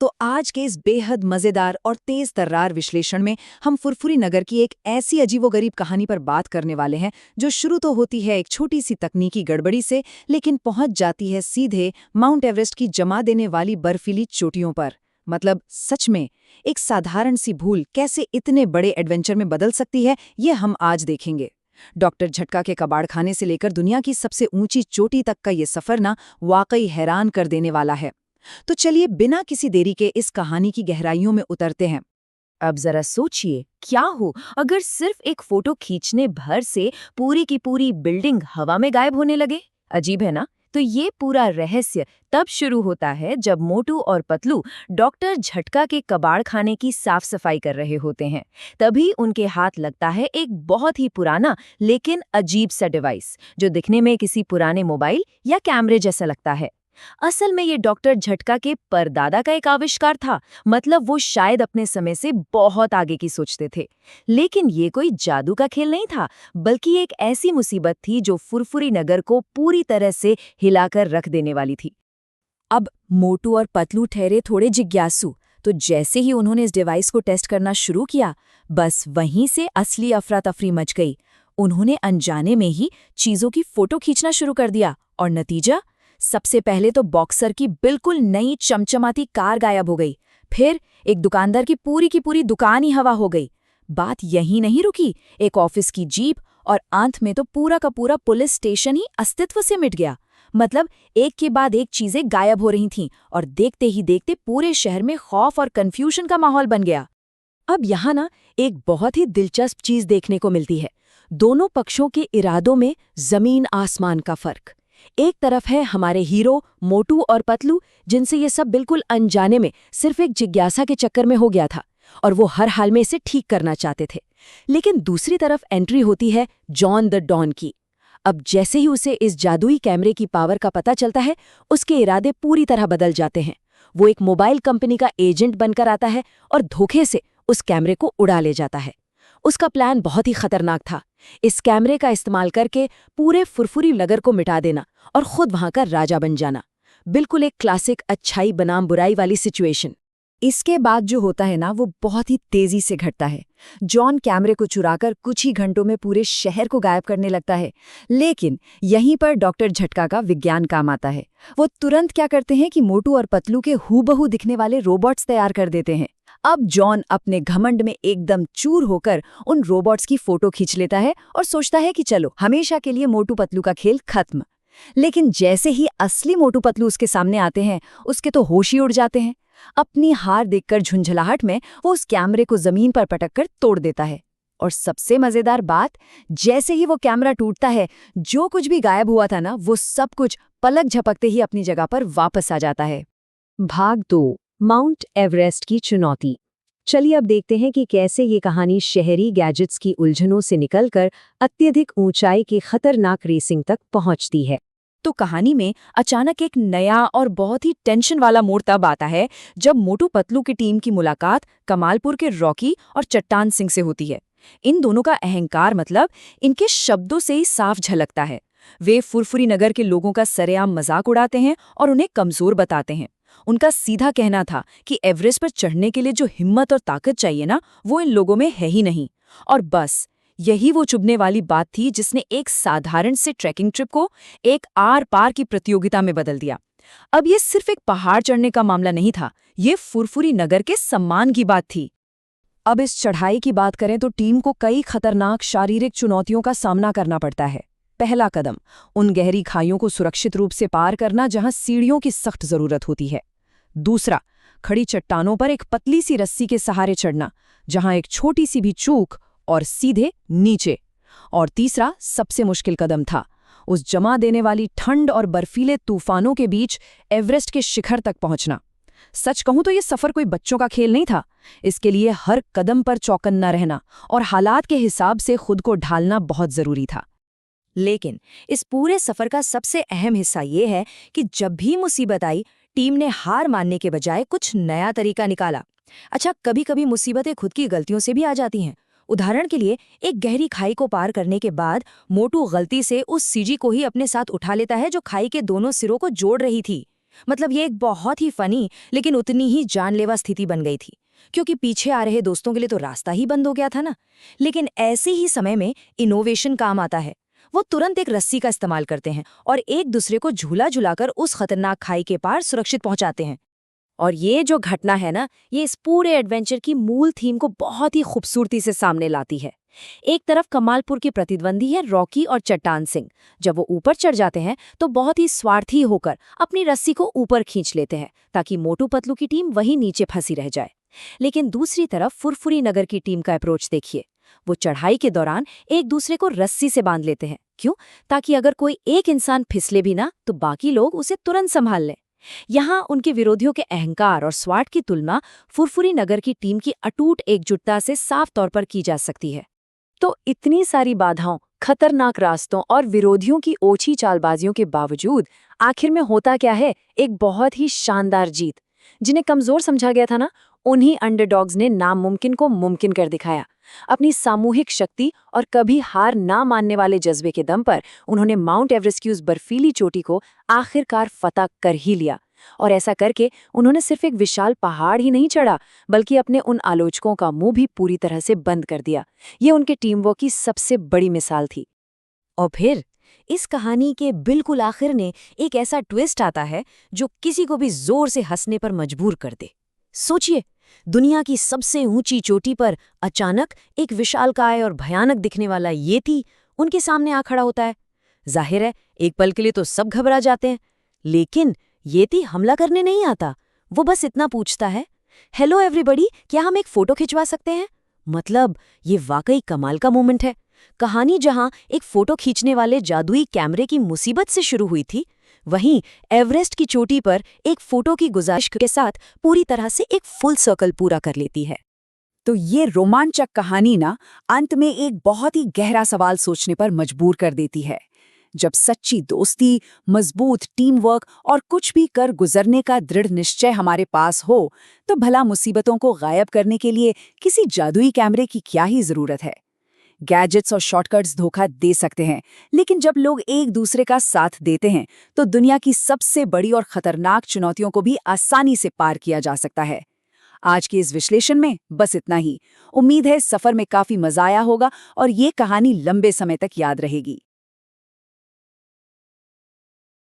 तो आज के इस बेहद मजेदार और तेज तर्रार विश्लेषण में हम फुरफुरी नगर की एक ऐसी अजीबोगरीब कहानी पर बात करने वाले हैं जो शुरू तो होती है एक छोटी सी तकनीकी गड़बड़ी से, लेकिन पहुंच जाती है सीधे माउंट एवरेस्ट की जमा देने वाली बर्फीली चोटियों पर। मतलब सच में एक साधारण सी भूल कैसे इतने बड़े एडवेंचर में बदल सकती है, ये हम आज देखेंगे। डॉक्टर झटका के कबाड़खाने से लेकर दुनिया की सबसे ऊंची चोटी तक का ये सफर ना वाकई हैरान कर देने वाला है। तो चलिए बिना किसी देरी के इस कहानी की गहराइयों में उतरते हैं। अब जरा सोचिए, क्या हो अगर सिर्फ एक फोटो खींचने भर से पूरी की पूरी बिल्डिंग हवा में गायब होने लगे। अजीब है ना। तो ये पूरा रहस्य तब शुरू होता है जब मोटू और पतलू डॉक्टर झटका के कबाड़खाने की साफ सफाई कर रहे होते हैं। तभी उनके हाथ लगता है एक बहुत ही पुराना लेकिन अजीब सा डिवाइस, जो दिखने में किसी पुराने मोबाइल या कैमरे जैसा लगता है। असल में ये डॉक्टर झटका के परदादा का एक आविष्कार था। मतलब वो शायद अपने समय से बहुत आगे की सोचते थे। लेकिन ये कोई जादू का खेल नहीं था, बल्कि एक ऐसी मुसीबत थी जो फुरफुरी नगर को पूरी तरह से हिलाकर रख देने वाली थी। अब मोटू और पतलू ठहरे थोड़े जिज्ञासु। तो जैसे ही उन्होंने इस डिवाइस को टेस्ट करना शुरू किया, बस वहीं से असली अफरा तफरी मच गई। उन्होंने अनजाने में ही चीजों की फोटो खींचना शुरू कर दिया, और नतीजा, सबसे पहले तो बॉक्सर की बिल्कुल नई चमचमाती कार गायब हो गई। फिर एक दुकानदार की पूरी दुकान ही हवा हो गई। बात यहीं नहीं रुकी, एक ऑफिस की जीप और अंत में तो पूरा का पूरा पुलिस स्टेशन ही अस्तित्व से मिट गया। मतलब एक के बाद एक चीजें गायब हो रही थीं, और देखते ही देखते पूरे शहर में खौफ और कंफ्यूजन का माहौल बन गया। अब यहाँ ना एक बहुत ही दिलचस्प चीज देखने को मिलती है। दोनों पक्षों के इरादों में जमीन आसमान का फर्क। एक तरफ है हमारे हीरो मोटू और पतलू, जिनसे ये सब बिल्कुल अनजाने में सिर्फ एक जिज्ञासा के चक्कर में हो गया था, और वो हर हाल में इसे ठीक करना चाहते थे। लेकिन दूसरी तरफ एंट्री होती है जॉन द डॉन की। अब जैसे ही उसे इस जादुई कैमरे की पावर का पता चलता है, उसके इरादे पूरी तरह बदल जाते हैं। वो एक मोबाइल कंपनी का एजेंट बनकर आता है और धोखे से उस कैमरे को उड़ा ले जाता है। उसका प्लान बहुत ही खतरनाक था, इस कैमरे का इस्तेमाल करके पूरे फुरफुरी नगर को मिटा देना और खुद वहां का राजा बन जाना। बिल्कुल एक क्लासिक अच्छाई बनाम बुराई वाली सिचुएशन। इसके बाद जो होता है ना, वो बहुत ही तेजी से घटता है। जॉन कैमरे को चुराकर कुछ ही घंटों में पूरे शहर को गायब करने लगता है। लेकिन यहीं पर डॉक्टर झटका का विज्ञान काम आता है। वो तुरंत क्या करते हैं कि मोटू और पतलू के हूबहू दिखने वाले रोबोट्स तैयार कर देते हैं। अब जॉन अपने घमंड में एकदम चूर होकर उन रोबोट्स की फोटो खींच लेता है और सोचता है कि चलो हमेशा के लिए मोटू पतलू का खेल खत्म। लेकिन जैसे ही असली मोटू पतलू उसके सामने आते हैं, उसके तो होश ही उड़ जाते हैं। अपनी हार देखकर झुंझलाहट में वो उस कैमरे को जमीन पर पटककर तोड़ देता है। और सबसे मजेदार बात, जैसे ही वो कैमरा टूटता है, जो कुछ भी गायब हुआ था ना, वो सब कुछ पलक झपकते ही अपनी जगह पर वापस आ जाता है। भाग 2, माउंट एवरेस्ट की चुनौती। चलिए अब देखते हैं कि कैसे ये कहानी शहरी गैजेट्स की उलझनों से निकलकर अत्यधिक ऊंचाई की खतरनाक रेसिंग तक पहुंचती है। तो कहानी में अचानक एक नया और बहुत ही टेंशन वाला मोड़ तब आता है जब मोटू पतलू की टीम की मुलाकात कमालपुर के रॉकी और चट्टान सिंह से होती है। इन दोनों का अहंकार मतलब इनके शब्दों से ही साफ झलकता है। वे फुरफुरी नगर के लोगों का सरेआम मजाक उड़ाते हैं और उन्हें कमजोर बताते हैं। उनका सीधा कहना था कि एवरेस्ट पर चढ़ने के लिए जो हिम्मत और ताकत चाहिए ना, वो इन लोगों में है ही नहीं। और बस यही वो चुभने वाली बात थी जिसने एक साधारण से ट्रैकिंग ट्रिप को एक आर पार की प्रतियोगिता में बदल दिया। अब ये सिर्फ एक पहाड़ चढ़ने का मामला नहीं था, ये फुरफुरी नगर के सम्मान की बात थी। अब इस चढ़ाई की बात करें तो टीम को कई खतरनाक शारीरिक चुनौतियों का सामना करना पड़ता है। पहला कदम, उन गहरी खाइयों को सुरक्षित रूप से पार करना जहां सीढ़ियों की सख्त जरूरत होती है। दूसरा, खड़ी चट्टानों पर एक पतली सी रस्सी के सहारे चढ़ना, जहां एक छोटी सी भी चूक और सीधे नीचे। और तीसरा सबसे मुश्किल कदम था, उस जमा देने वाली ठंड और बर्फीले तूफानों के बीच एवरेस्ट के शिखर तक पहुंचना। सच कहूं तो ये सफर कोई बच्चों का खेल नहीं था। इसके लिए हर कदम पर चौकन्ना रहना और हालात के हिसाब से खुद को ढालना बहुत जरूरी था। लेकिन इस पूरे सफर का सबसे अहम हिस्सा ये है कि जब भी मुसीबत आई, टीम ने हार मानने के बजाय कुछ नया तरीका निकाला। अच्छा, कभी कभी मुसीबतें खुद की गलतियों से भी आ जाती हैं। उदाहरण के लिए, एक गहरी खाई को पार करने के बाद मोटू गलती से उस सीढ़ी को ही अपने साथ उठा लेता है जो खाई के दोनों सिरों को जोड़ रही थी। मतलब ये एक बहुत ही फनी लेकिन उतनी ही जानलेवा स्थिति बन गई थी, क्योंकि पीछे आ रहे दोस्तों के लिए तो रास्ता ही बंद हो गया था ना। लेकिन ऐसे ही समय में इनोवेशन काम आता है। वो तुरंत एक रस्सी का इस्तेमाल करते हैं और एक दूसरे को झूला झुलाकर उस खतरनाक खाई के पार सुरक्षित पहुंचाते हैं। और ये जो घटना है ना, ये इस पूरे एडवेंचर की मूल थीम को बहुत ही खूबसूरती से सामने लाती है। एक तरफ कमालपुर के प्रतिद्वंदी है रॉकी और चट्टान सिंह। जब वो ऊपर चढ़ जाते हैं तो बहुत ही स्वार्थी होकर अपनी रस्सी को ऊपर खींच लेते हैं ताकि मोटू पतलू की टीम वहीं नीचे फंसी रह जाए। लेकिन दूसरी तरफ फुरफुरी नगर की टीम का अप्रोच देखिए। वो चढ़ाई के दौरान एक दूसरे को रस्सी से बांध लेते हैं। क्यों? ताकि अगर कोई एक इंसान फिसले भी ना तो बाकी लोग उसे तुरंत संभाल लें। यहाँ उनके विरोधियों के अहंकार और स्वार्थ की तुलना फुरफुरी नगर की टीम की अटूट एकजुटता से साफ तौर पर की जा सकती है। तो इतनी सारी बाधाओं, खतरनाक रास्तों और विरोधियों की ओछी चालबाजियों के बावजूद आखिर में होता क्या है? एक बहुत ही शानदार जीत। जिन्हें कमजोर समझा गया था ना, उन्हीं अंडरडॉग्स ने नामुमकिन को मुमकिन कर दिखाया। अपनी सामूहिक शक्ति और कभी हार ना मानने वाले जज्बे के दम पर उन्होंने माउंट एवरेस्ट की उस बर्फीली चोटी को आखिरकार फतह कर ही लिया। और ऐसा करके उन्होंने सिर्फ एक विशाल पहाड़ ही नहीं चढ़ा, बल्कि अपने उन आलोचकों का मुंह भी पूरी तरह से बंद कर दिया। ये उनके टीम वर्क की सबसे बड़ी मिसाल थी। और फिर इस कहानी के बिल्कुल आखिर में एक ऐसा ट्विस्ट आता है जो किसी को भी जोर से हंसने पर मजबूर कर दे। सोचिए, दुनिया की सबसे ऊंची चोटी पर अचानक एक विशालकाय और भयानक दिखने वाला येती उनके सामने आ खड़ा होता है। जाहिर है, एक पल के लिए तो सब घबरा जाते हैं, लेकिन येती हमला करने नहीं आता। वो बस इतना पूछता है, हेलो एवरीबॉडी, क्या हम एक फोटो खिंचवा सकते हैं? मतलब ये वाकई कमाल का मोमेंट है। कहानी जहां एक फोटो खींचने वाले जादुई कैमरे की मुसीबत से शुरू हुई थी, वहीं एवरेस्ट की चोटी पर एक फोटो की गुजारिश के साथ पूरी तरह से एक फुल सर्कल पूरा कर लेती है। तो ये रोमांचक कहानी ना अंत में एक बहुत ही गहरा सवाल सोचने पर मजबूर कर देती है। जब सच्ची दोस्ती, मजबूत टीम वर्क और कुछ भी कर गुजरने का दृढ़ निश्चय हमारे पास हो, तो भला मुसीबतों को गायब करने के लिए किसी जादुई कैमरे की क्या ही जरूरत है। गैजेट्स और शॉर्टकट्स धोखा दे सकते हैं, लेकिन जब लोग एक दूसरे का साथ देते हैं तो दुनिया की सबसे बड़ी और खतरनाक चुनौतियों को भी आसानी से पार किया जा सकता है। आज के इस विश्लेषण में बस इतना ही। उम्मीद है सफर में काफी मजा आया होगा और ये कहानी लंबे समय तक याद रहेगी।